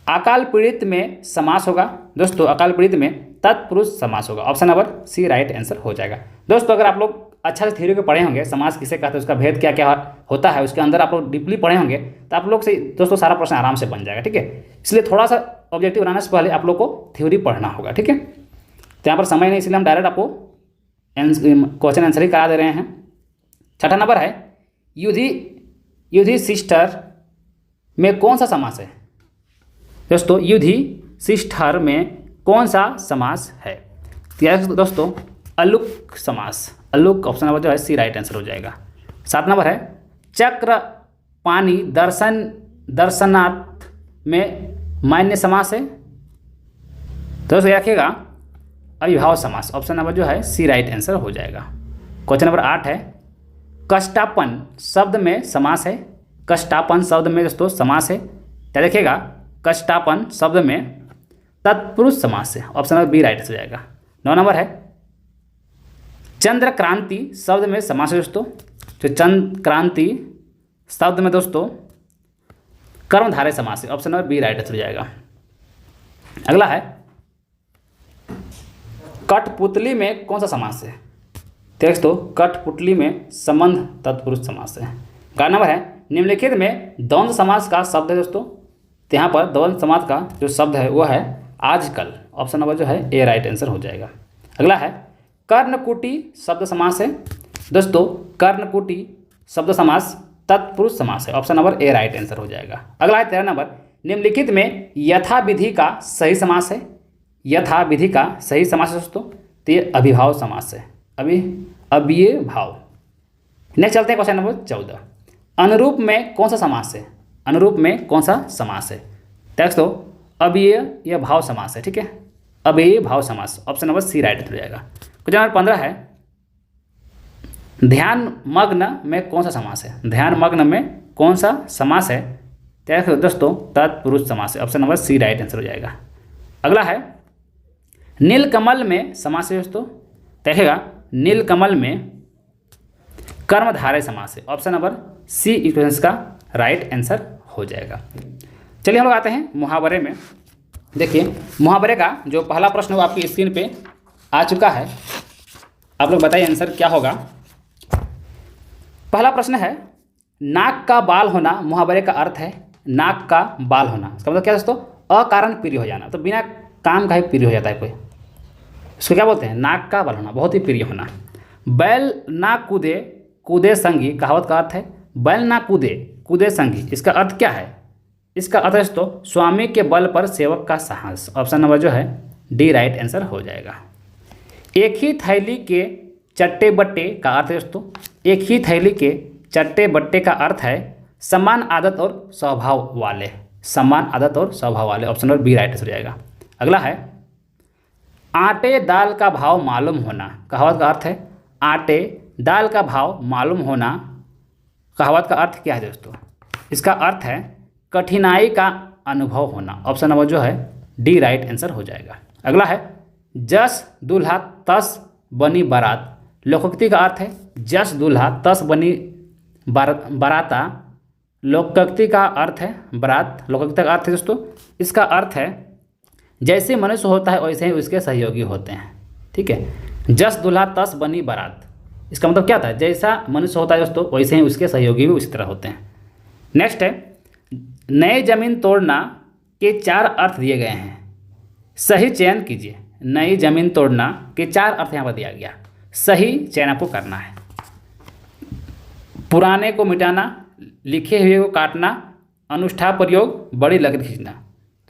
अकाल पीड़ित में समास होगा। दोस्तों अकाल पीड़ित में तत्पुरुष समास होगा। Option number C right answer हो जाएगा। दोस्तों अगर आप लोग अच्छा से थ्योरी को पढ़े होंगे, समास किसे कहते हैं, उसका भेद क्या क्या होता है, उसके अंदर आप लोग डीपली पढ़े होंगे, तो आप लोग से दोस्तों सारा प्रश्न आराम से बन जाएगा। ठीक है, इसलिए थोड़ा सा ऑब्जेक्टिव बनाने से पहले आप लोग को थ्योरी पढ़ना होगा। ठीक है, तो यहाँ पर समय नहीं, इसलिए हम डायरेक्ट आपको क्वेश्चन आंसर ही करा दे रहे हैं। छठा नंबर है, युधिष्ठिर में कौन सा समास है। दोस्तों युधिष्ठिर में कौन सा समास है। दोस्तों अलुक समास, अलुक ऑप्शन नंबर जो है सी राइट आंसर हो जाएगा। 7 नंबर है, चक्र पानी दर्शनार्थ में मान्य समास है। दोस्तों रखिएगा अविभाव समास, ऑप्शन नंबर जो है सी राइट आंसर हो जाएगा। क्वेश्चन नंबर 8 है, कष्टापन शब्द में समास है। कष्टापन शब्द में दोस्तों समास है, क्या देखिएगा, कष्टापन शब्द में तत्पुरुष समास है। ऑप्शन नंबर बी राइट हो जाएगा। 9 नंबर है, चंद्र क्रांति शब्द में समास है। दोस्तों तो चंद्र क्रांति शब्द में दोस्तों कर्मधारय समास है। ऑप्शन नंबर बी राइट हो जाएगा। अगला है, कठपुतली में कौन सा समास है। दोस्तों कठपुतली में संबंध तत्पुरुष समास है। 11 नंबर है, निम्नलिखित में द्वंद्व समास का शब्द है। दोस्तों तो यहाँ पर द्वंद्व समास का जो शब्द है वो है आजकल। ऑप्शन नंबर जो है ए राइट आंसर हो जाएगा। अगला है, कर्णकुटी शब्द समास है। दोस्तों कर्णकुटी शब्द समास तत्पुरुष समास है। Option number A right answer हो जाएगा। अगला है 13 नंबर, निम्नलिखित में यथाविधि का सही समास है। यथाविधि का सही समास है दोस्तों, तो ये अभिभाव समास है। अभिय भाव। नेक्स्ट चलते हैं क्वेश्चन नंबर 14, अनुरूप में कौन सा समास है। अनुरूप में कौन सा समास है। दोस्तों अभिय भाव समास है। ठीक है, अभिय भाव समास, ऑप्शन नंबर सी राइट हो जाएगा। क्वेश्चन नंबर 15 है, ध्यान मग्न में कौन सा समास है। ध्यान मग्न में कौन सा समास है। दोस्तों तत्पुरुष समास है। Option number C right answer हो जाएगा। अगला है, नीलकमल में समास है। दोस्तों देखिएगा, नीलकमल में कर्मधारय समास है। ऑप्शन नंबर सी इक्वेशंस का राइट आंसर हो जाएगा। चलिए हम लोग आते हैं मुहावरे में। देखिए मुहावरे का जो पहला प्रश्न वो आपकी स्क्रीन पे आ चुका है। आप लोग बताइए आंसर क्या होगा। पहला प्रश्न है, नाक का बाल होना मुहावरे का अर्थ है। नाक का बाल होना इसका मतलब क्या दोस्तों, अकारण प्रिय हो जाना। तो बिना काम का ही प्रिय हो जाता है कोई, इसको क्या बोलते हैं, नाक का बाल होना, बहुत ही प्रिय होना। बैल ना कूदे कूदे संगी, कहावत का अर्थ है बैल ना कूदे कूदे संगी। इसका अर्थ क्या है। इसका अर्थ है दोस्तों स्वामी के बल पर सेवक का साहस। ऑप्शन नंबर जो है डी राइट आंसर हो जाएगा। एक ही थैली के चट्टे बट्टे का अर्थ है दोस्तों, एक ही थैली के चट्टे बट्टे का अर्थ है समान आदत और स्वभाव वाले। समान आदत और स्वभाव वाले, ऑप्शन नंबर बी राइट हो जाएगा। अगला है, आटे दाल का भाव मालूम होना। कहावत का अर्थ है आटे दाल का भाव मालूम होना। कहावत का अर्थ क्या है दोस्तों, इसका अर्थ है कठिनाई का अनुभव होना। ऑप्शन नंबर जो है डी राइट आंसर हो जाएगा। अगला है, जस दूल्हा तस बनी बारात। लोकोक्ति का अर्थ है जस दूल्हा तस बनी बाराता। लोकोक्ति का अर्थ है बारात। लोकोक्ति का अर्थ है दोस्तों, इसका अर्थ है जैसे मनुष्य होता है वैसे ही उसके सहयोगी होते हैं। ठीक है, जस दूल्हा तस बनी बारात, इसका मतलब क्या था, जैसा मनुष्य होता है दोस्तों वैसे ही उसके सहयोगी भी उसी तरह होते हैं। नेक्स्ट है, नए जमीन तोड़ना के 4 अर्थ दिए गए हैं, सही चयन कीजिए। नई जमीन तोड़ना के 4 अर्थ यहाँ पर दिया गया, सही चयन आपको करना है। पुराने को मिटाना, लिखे हुए को काटना, अनुष्ठा प्रयोग, बड़ी लकड़ी खींचना।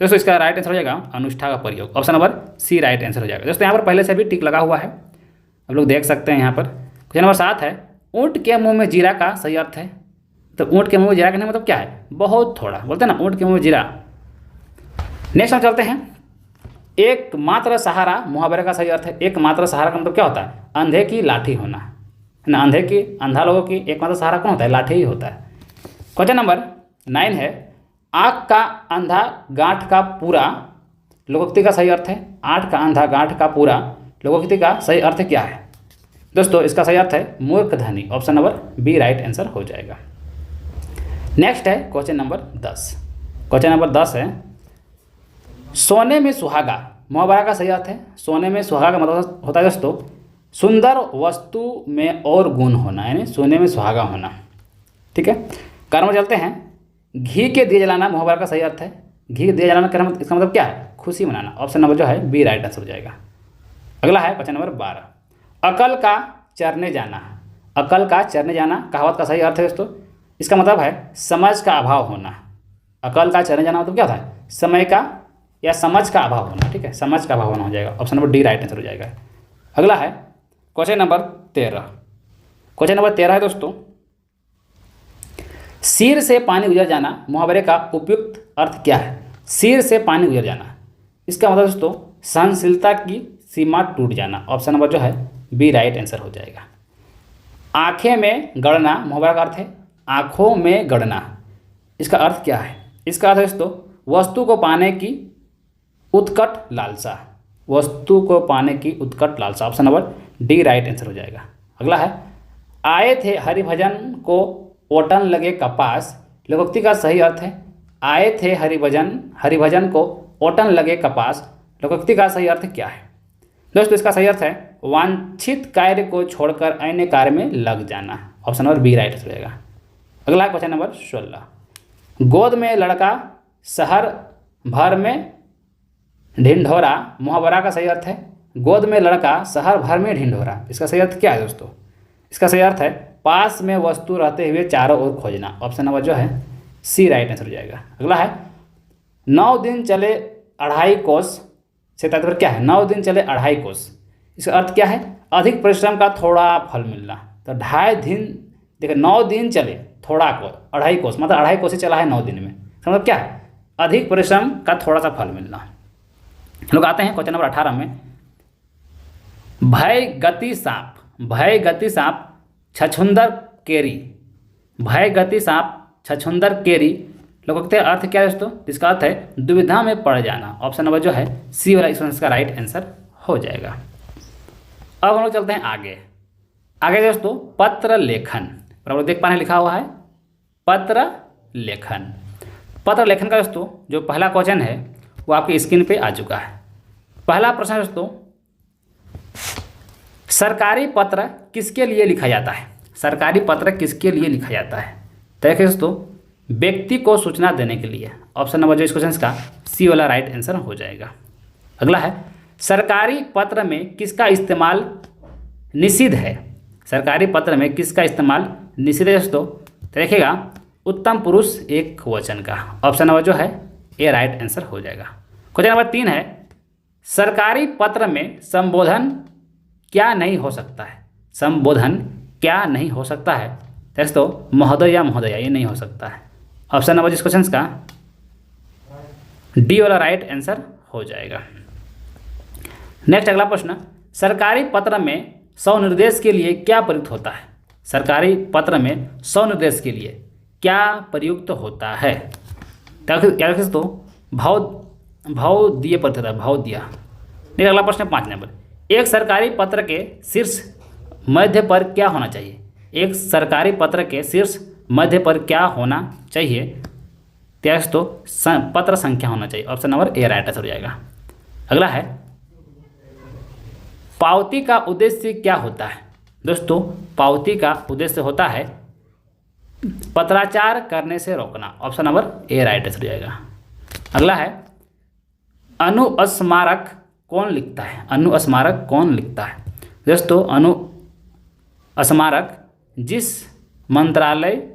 दोस्तों इसका राइट आंसर हो जाएगा अनुष्ठा का प्रयोग। Option number C right answer हो जाएगा। दोस्तों यहाँ पर पहले से भी टिक लगा हुआ है, आप लोग देख सकते हैं। यहाँ पर क्वेश्चन नंबर 7 है, ऊँट के मुंह में जीरा का सही अर्थ है। तो ऊँट के मुंह में जीरा कहने मतलब क्या है, बहुत थोड़ा, बोलते हैं ना ऊँट के मुंह में जीरा। नेक्स्ट हम चलते हैं, एकमात्र सहारा मुहावरे का सही अर्थ है। एकमात्र सहारा का मतलब क्या होता है, अंधे की लाठी होना है ना। अंधे की, अंधा लोगों की एकमात्र सहारा कौन होता है, लाठी ही होता है। क्वेश्चन नंबर 9 है, आँख का अंधा गांठ का पूरा। लोकोक्ति का सही अर्थ है आँख का अंधा गांठ का पूरा। लोकोक्ति का सही अर्थ क्या है, दोस्तों इसका सही अर्थ है मूर्खधनी। Option number B right answer हो जाएगा। नेक्स्ट है क्वेश्चन नंबर 10। क्वेश्चन नंबर 10 है सोने में सुहागा। मुहावरा का सही अर्थ है सोने में सुहागा का मतलब होता है दोस्तों सुंदर वस्तु में और गुण होना, यानी सोने में सुहागा होना। ठीक है, कारण में चलते हैं। घी के दिए जलाना मुहावरा का सही अर्थ है। घी के दिए जलाना का इसका मतलब क्या है? खुशी मनाना। ऑप्शन नंबर जो है बी राइट आंसर हो जाएगा। अगला है क्वेश्चन नंबर 12। अकल का चरने जाना। अकल का चरने जाना कहावत का सही अर्थ है दोस्तों, इसका मतलब है समझ का अभाव होना। अकल का चरने जाना मतलब क्या होता है? समय का या समझ का अभाव होना। ठीक है, समझ का अभाव होना हो जाएगा। Option number D right answer हो जाएगा। अगला है क्वेश्चन नंबर 13। क्वेश्चन नंबर 13 है दोस्तों सिर से पानी गुजर जाना मुहावरे का उपयुक्त अर्थ क्या है? सिर से पानी गुजर जाना इसका मतलब दोस्तों सहनशीलता की सीमा टूट जाना। ऑप्शन नंबर जो है बी राइट आंसर हो जाएगा। आंखें में गड़ना मुहावरा का अर्थ है आंखों में गड़ना। इसका अर्थ क्या है? इसका अर्थ है दोस्तों वस्तु को पाने की उत्कट लालसा। वस्तु को पाने की उत्कट लालसा। Option number D right answer हो जाएगा। अगला है आए थे हरिभजन को ओटन लगे कपास। लोकोक्ति का सही अर्थ है आए थे हरिभजन को ओटन लगे कपास। लोकोक्ति का सही अर्थ क्या है? दोस्तों इसका सही अर्थ है वांछित कार्य को छोड़कर अन्य कार्य में लग जाना। ऑप्शन नंबर बी राइट हो जाएगा। अगला क्वेश्चन नंबर 16। गोद में लड़का शहर भर में ढिंढोरा मुहावरा का सही अर्थ है गोद में लड़का शहर भर में ढिंढोरा। इसका सही अर्थ क्या है दोस्तों? इसका सही अर्थ है पास में वस्तु रहते हुए चारों ओर खोजना। ऑप्शन नंबर जो है सी राइट आंसर हो जाएगा। अगला है 9 दिन चले 2.5 कोस से तात्पर्य क्या है? 9 दिन चले 2.5 कोस। इसका अर्थ क्या है? अधिक परिश्रम का थोड़ा फल मिलना। तो 2.5 दिन देखिए 9 दिन चले थोड़ा को 2.5 कोस मतलब 2.5 कोस से चला है 9 दिन में। मतलब क्या है? अधिक परिश्रम का थोड़ा सा फल मिलना। लोग आते हैं क्वेश्चन नंबर 18 में। भय गति सांप छछुंदर केरी। भय गति सांप छछुंदर केरी लोग अर्थ क्या है दोस्तों? इसका अर्थ है दुविधा में पड़ जाना। ऑप्शन नंबर जो है सी वाला इसका राइट आंसर हो जाएगा। अब हम लोग चलते हैं आगे दोस्तों पत्र लेखन। आप लोग देख पा रहे हैं लिखा हुआ है पत्र लेखन। पत्र लेखन का दोस्तों जो पहला क्वेश्चन है वो आपकी स्क्रीन पे आ चुका है। पहला प्रश्न दोस्तों सरकारी पत्र किसके लिए लिखा जाता है? सरकारी पत्र किसके लिए लिखा जाता है? तो देखिए दोस्तों व्यक्ति को सूचना देने के लिए। ऑप्शन नंबर जो इस क्वेश्चन का सी वाला राइट आंसर हो जाएगा। अगला है सरकारी पत्र में किसका इस्तेमाल निषिद्ध है? सरकारी पत्र में किसका इस्तेमाल निषिद्ध है दोस्तों? तो देखिएगा उत्तम पुरुष एक वचन का। ऑप्शन नंबर जो है ए राइट आंसर हो जाएगा। क्वेश्चन नंबर 3 है सरकारी पत्र में संबोधन क्या नहीं हो सकता है? संबोधन क्या नहीं हो सकता है? दोस्तों महोदय या महोदया ये नहीं हो सकता है। ऑप्शन नंबर जिस क्वेश्चन का डी वाला राइट आंसर हो जाएगा। नेक्स्ट अगला प्रश्न सरकारी पत्र में स्वनिर्देश के लिए क्या प्रयुक्त होता है? सरकारी पत्र में स्वनिर्देश के लिए क्या प्रयुक्त होता है? क्या दोस्तों भाव दिए प्रयुक्त होता है भाव दिया। नेक्स्ट अगला प्रश्न 5 नंबर एक सरकारी पत्र के शीर्ष मध्य पर क्या होना चाहिए? एक सरकारी पत्र के शीर्ष मध्य पर क्या होना चाहिए? दोस्तों पत्र संख्या होना चाहिए। Option number A right answer हो जाएगा। अगला है पावती का उद्देश्य क्या होता है? दोस्तों पावती का उद्देश्य होता है पत्राचार करने से रोकना। Option number A right answer हो जाएगा। अगला है अनुस्मारक कौन लिखता है? अनुस्मारक कौन लिखता है? दोस्तों अनुस्मारक जिस मंत्रालय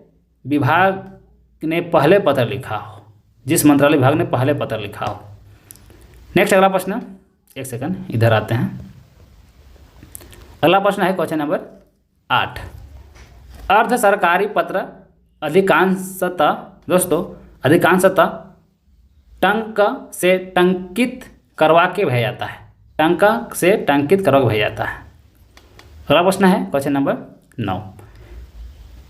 विभाग ने पहले पत्र लिखा हो, जिस मंत्रालय विभाग ने पहले पत्र लिखा हो। नेक्स्ट अगला प्रश्न एक सेकंड इधर आते हैं। अगला प्रश्न है क्वेश्चन नंबर 8 अर्ध सरकारी पत्र अधिकांशतः टंक से टंकित करवा के भेजा जाता है। टंक से टंकित करवा के भेजा जाता है। अगला प्रश्न है क्वेश्चन नंबर 9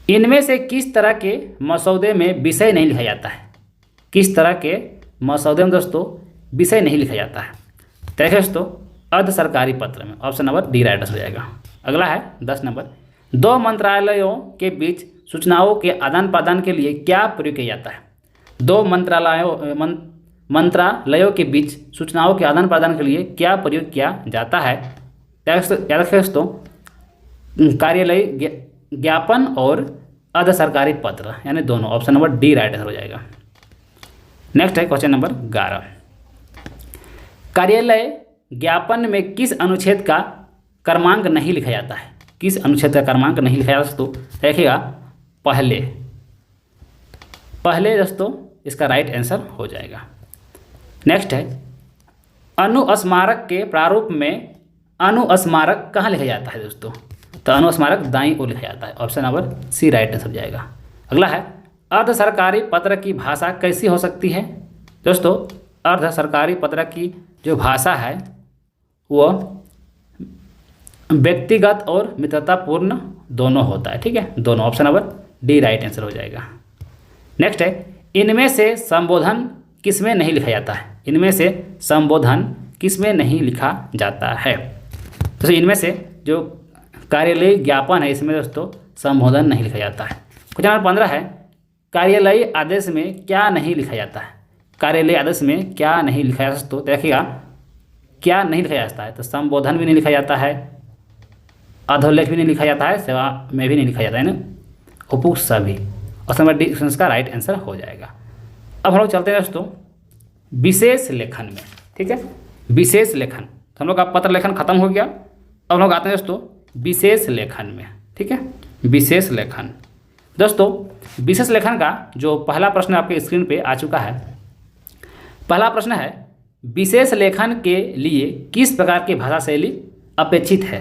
इनमें से किस तरह के मसौदे में विषय नहीं लिखा जाता है? किस तरह के मसौदे में दोस्तों विषय नहीं लिखा जाता है? देखिए दोस्तों अर्ध सरकारी पत्र में। ऑप्शन नंबर डी राइट हो जाएगा। अगला है 10 नंबर, दो मंत्रालयों के बीच सूचनाओं के आदान प्रदान के लिए क्या प्रयोग किया जाता है? दो मंत्रालयों के बीच सूचनाओं के आदान प्रदान के लिए क्या प्रयोग किया जाता है? याद रखिए दोस्तों, कार्यालय ज्ञापन और अर्ध सरकारी पत्र, यानी दोनों। Option number D right answer हो जाएगा। नेक्स्ट है क्वेश्चन नंबर 11, कार्यालय ज्ञापन में किस अनुच्छेद का क्रमांक नहीं लिखा जाता है? किस अनुच्छेद का क्रमांक नहीं लिखा जाता दोस्तों? देखिएगा, पहले दोस्तों इसका राइट आंसर हो जाएगा। नेक्स्ट है, अनुस्मारक के प्रारूप में अनुस्मारक कहाँ लिखा जाता है दोस्तों? तो अनुस्मारक दाईं ओर लिखा जाता है। Option number C right answer हो जाएगा। अगला है, अर्ध सरकारी पत्र की भाषा कैसी हो सकती है? दोस्तों, अर्ध सरकारी पत्र की जो भाषा है वो व्यक्तिगत और मित्रतापूर्ण दोनों होता है। ठीक है, दोनों। Option number D right answer हो जाएगा। नेक्स्ट है, इनमें से संबोधन किसमें नहीं लिखा जाता है? इनमें से संबोधन किसमें नहीं लिखा जाता है? तो इनमें से जो कार्यालय ज्ञापन है इसमें दोस्तों संबोधन नहीं लिखा जाता है। क्वेश्चन नंबर 15 है, कार्यालयीय आदेश में क्या नहीं लिखा जाता है? कार्यालयीय आदेश में क्या नहीं लिखा जाता दोस्तों? देखिएगा, क्या नहीं लिखा जाता है? तो संबोधन भी नहीं लिखा जाता है, अधोलेख भी नहीं लिखा जाता है, सेवा में भी नहीं लिखा जाता है ना, उपयुक्त सभी। ऑप्शन नंबर डी इसका राइट आंसर हो जाएगा। अब हम लोग चलते हैं दोस्तों विशेष लेखन में। ठीक है, विशेष लेखन, तो हम लोग का पत्र लेखन खत्म हो गया। अब हम लोग आते हैं दोस्तों विशेष लेखन में। ठीक है, विशेष लेखन। दोस्तों, विशेष लेखन का जो पहला प्रश्न आपके स्क्रीन पे आ चुका है। पहला प्रश्न है, विशेष लेखन के लिए किस प्रकार की भाषा शैली अपेक्षित है?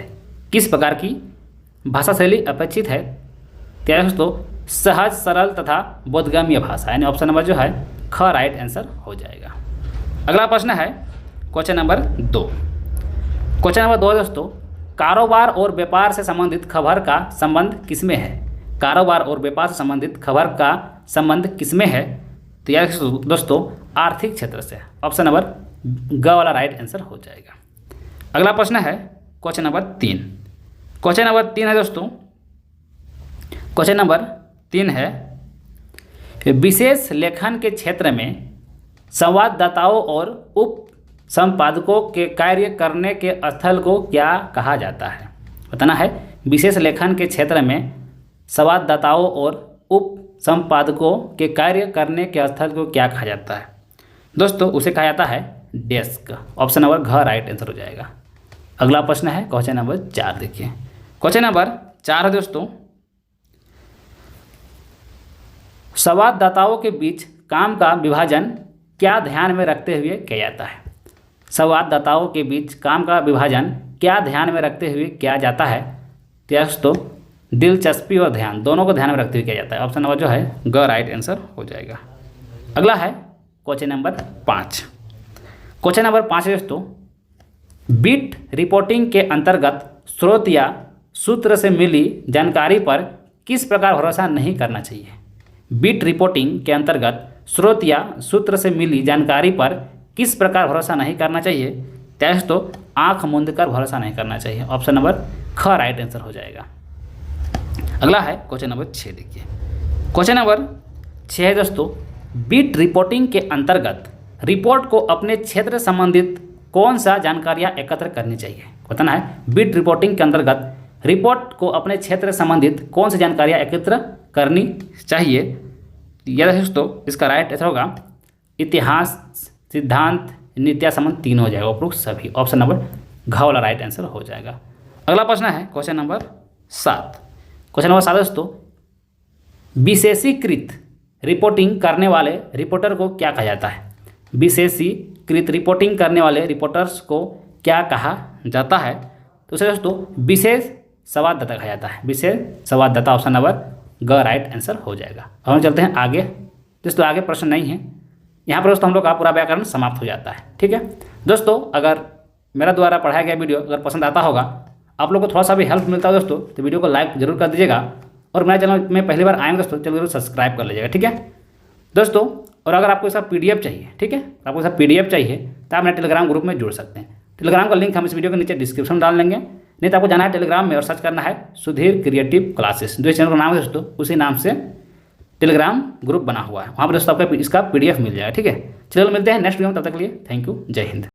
किस प्रकार की भाषा शैली अपेक्षित है? क्या दोस्तों? सहज, सरल तथा बोधगम्य भाषा, यानी ऑप्शन नंबर जो है ख राइट आंसर हो जाएगा। अगला प्रश्न है क्वेश्चन नंबर 2। क्वेश्चन नंबर 2 दोस्तों, कारोबार और व्यापार से संबंधित खबर का संबंध किसमें है? कारोबार और व्यापार से संबंधित खबर का संबंध किसमें है? तो यार दोस्तों आर्थिक क्षेत्र से। ऑप्शन नंबर ग वाला राइट आंसर हो जाएगा। अगला प्रश्न है क्वेश्चन नंबर 3। क्वेश्चन नंबर 3 है दोस्तों, क्वेश्चन नंबर 3 है, विशेष लेखन के क्षेत्र में संवाददाताओं और उप संपादकों के कार्य करने के स्थल को क्या कहा जाता है? बताना है, विशेष लेखन के क्षेत्र में संवाददाताओं और उप संपादकों के कार्य करने के स्थल को क्या कहा जाता है? दोस्तों उसे कहा जाता है डेस्क। ऑप्शन नंबर घ राइट आंसर हो जाएगा। अगला प्रश्न है क्वेश्चन नंबर 4। देखिए, क्वेश्चन नंबर 4 है दोस्तों, संवाददाताओं के बीच काम का विभाजन क्या ध्यान में रखते हुए किया जाता है? संवाददाताओं के बीच काम का विभाजन क्या ध्यान में रखते हुए किया जाता है? दोस्तों दिलचस्पी और ध्यान दोनों को ध्यान में रखते हुए किया जाता है। ऑप्शन नंबर जो है ग राइट आंसर हो जाएगा। अगला है क्वेश्चन नंबर 5। क्वेश्चन नंबर 5 दोस्तों, बीट रिपोर्टिंग के अंतर्गत स्रोत या सूत्र से मिली जानकारी पर किस प्रकार भरोसा नहीं करना चाहिए? बीट रिपोर्टिंग के अंतर्गत स्रोत या सूत्र से मिली जानकारी पर किस प्रकार भरोसा नहीं करना चाहिए? दोस्तों आंख मूंद कर भरोसा नहीं करना चाहिए। ऑप्शन नंबर ख राइट आंसर हो जाएगा। अगला है क्वेश्चन नंबर 6। देखिए, क्वेश्चन नंबर 6 है दोस्तों, बीट रिपोर्टिंग के अंतर्गत रिपोर्ट को अपने क्षेत्र संबंधित कौन सा जानकारियां एकत्र करनी चाहिए? बताना है, बीट रिपोर्टिंग के अंतर्गत रिपोर्ट को अपने क्षेत्र संबंधित कौन सी जानकारियां एकत्र करनी चाहिए? यह दोस्तों इसका राइट आंसर होगा इतिहास, सिद्धांत, नीतियाँ संबंध तीन हो जाएगा, उपरोक्त सभी। ऑप्शन नंबर घ वाला राइट आंसर हो जाएगा। अगला प्रश्न है क्वेश्चन नंबर 7। क्वेश्चन नंबर 7 दोस्तों, विशेषीकृत रिपोर्टिंग करने वाले रिपोर्टर को क्या कहा जाता है? विशेषीकृत रिपोर्टिंग करने वाले रिपोर्टर्स को क्या कहा जाता है? तो उसे दोस्तों विशेष संवाददाता कहा जाता है। विशेष संवाददाता ऑप्शन नंबर ग राइट आंसर हो जाएगा। अब हम चलते हैं आगे। दोस्तों आगे प्रश्न नहीं है यहाँ पर दोस्तों, हम लोग का पूरा व्याकरण समाप्त हो जाता है। ठीक है दोस्तों, अगर मेरा द्वारा पढ़ाया गया वीडियो अगर पसंद आता होगा, आप लोग को थोड़ा सा भी हेल्प मिलता है दोस्तों, तो वीडियो को लाइक जरूर कर दीजिएगा और मेरे चैनल में पहली बार आएंगे दोस्तों चैनल जरूर सब्सक्राइब कर लीजिएगा। ठीक है दोस्तों, और अगर आपको इसका PDF चाहिए, ठीक है आपको इसका PDF चाहिए तो आप मेरे टेलीग्राम ग्रुप में जुड़ सकते हैं। टेलीग्राम का लिंक हम इस वीडियो के नीचे डिस्क्रिप्शन में डाल देंगे। नहीं तो आपको जाना है टेलीग्राम में और सर्च करना है सुधीर क्रिएटिव क्लासेस, जो इस चैनल का नाम है दोस्तों, उसी नाम से टेलीग्राम ग्रुप बना हुआ है, वहाँ पर दोस्तों आपका इसका PDF मिल जाएगा। ठीक है, चलो मिलते हैं नेक्स्ट वीडियो में, तब तक के लिए थैंक यू, जय हिंद।